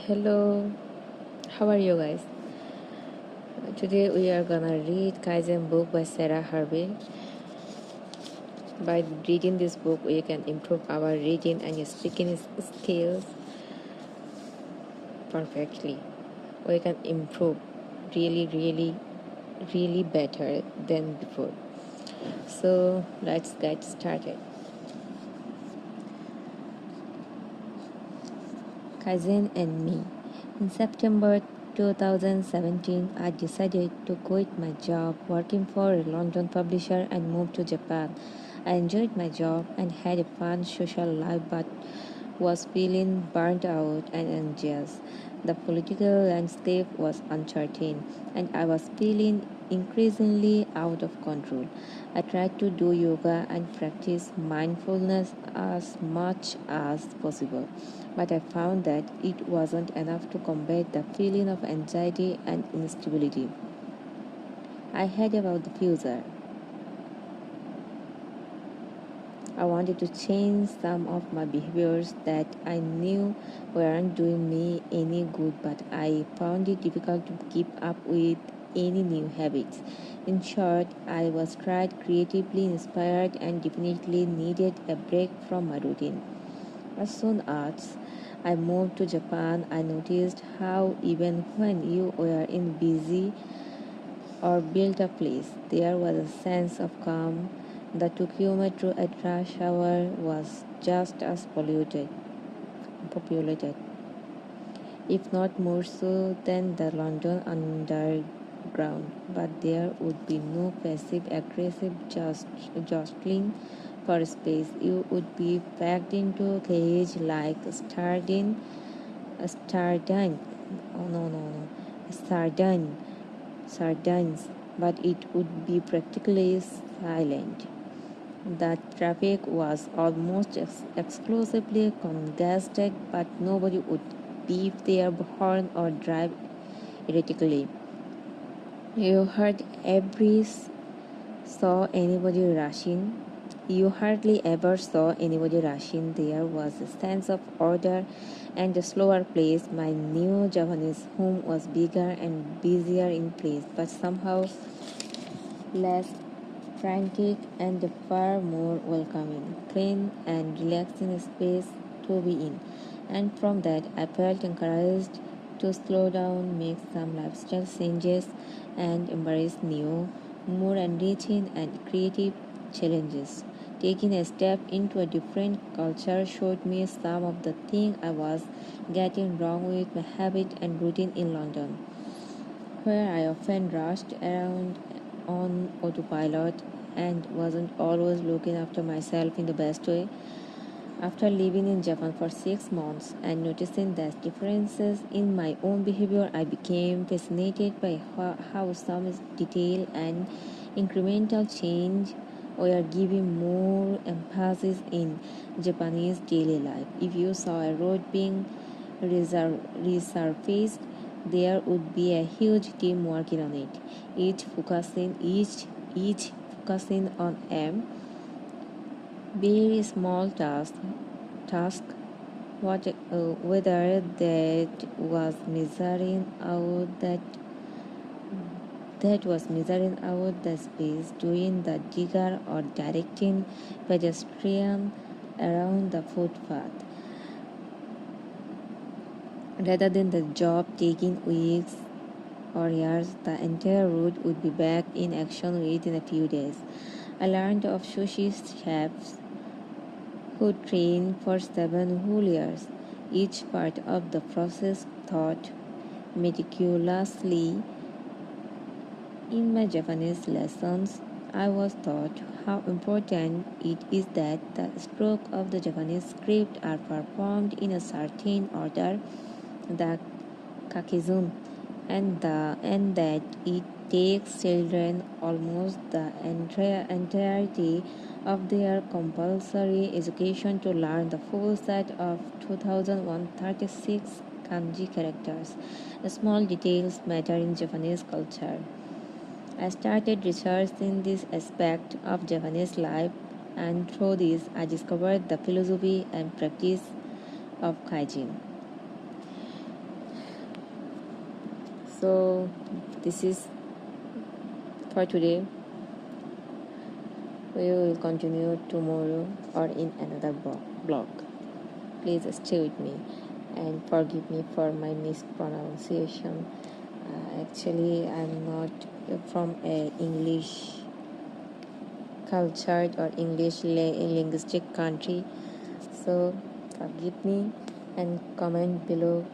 Hello, how are you guys? Today we are gonna read Kaizen book by Sarah Harvey. By reading this book, we can improve our reading and speaking skills perfectly. We can improve really better than before. So let's get started. Kaizen and me. In September 2017, I decided to quit my job working for a London publisher and move to Japan. I enjoyed my job and had a fun social life but was feeling burnt out and anxious. The political landscape was uncertain and I was feeling increasingly out of control. I tried to do yoga and practice mindfulness as much as possible, but I found that it wasn't enough to combat the feeling of anxiety and instability I had about the future. I wanted to change some of my behaviors that I knew weren't doing me any good, but I found it difficult to keep up with any new habits. In short, I was tired, creatively inspired, and definitely needed a break from my routine. As soon as I moved to Japan, I noticed how even when you were in busy or built a place, there was a sense of calm. The Tokyo metro at rush hour was just as populated, if not more so than the London underground. But there would be no passive aggressive jostling for space. You would be packed into a cage like sardine. Oh no, sardines, but it would be practically silent. The traffic was almost exclusively congested, but nobody would beep their horn or drive erratically. You heard every saw anybody rushing. You hardly ever saw anybody rushing. There was a sense of order and a slower pace. My new Japanese home was bigger and busier in place, but somehow less frantic and far more welcoming, clean and relaxing space to be in. And from that, I felt encouraged to slow down, make some lifestyle changes, and embrace new, more enriching and creative challenges. Taking a step into a different culture showed me some of the things I was getting wrong with my habit and routine in London, where I often rushed around on autopilot and wasn't always looking after myself in the best way. After living in Japan for 6 months and noticing the differences in my own behavior, I became fascinated by how some detail and incremental change were given more emphasis in Japanese daily life. If you saw a road being resurfaced, there would be a huge team working on it, each focusing on a very small task, whether that was measuring out the space, doing the digger, or directing pedestrian around the footpath. Rather than the job taking weeks or years, the entire route would be back in action within a few days. I learned of sushi chefs who trained for 7 whole years, each part of the process thought meticulously. In my Japanese lessons, I was taught how important it is that the strokes of the Japanese script are performed in a certain order, the kakizun, and that it takes children almost the entirety of their compulsory education to learn the full set of 2136 kanji characters. Small details matter in Japanese culture. I started researching this aspect of Japanese life, and through this I discovered the philosophy and practice of Kaizen. So this is for today. We will continue tomorrow or in another blog. Please stay with me and forgive me for my mispronunciation. Actually, I'm not from a English cultured or English linguistic country, so forgive me and comment below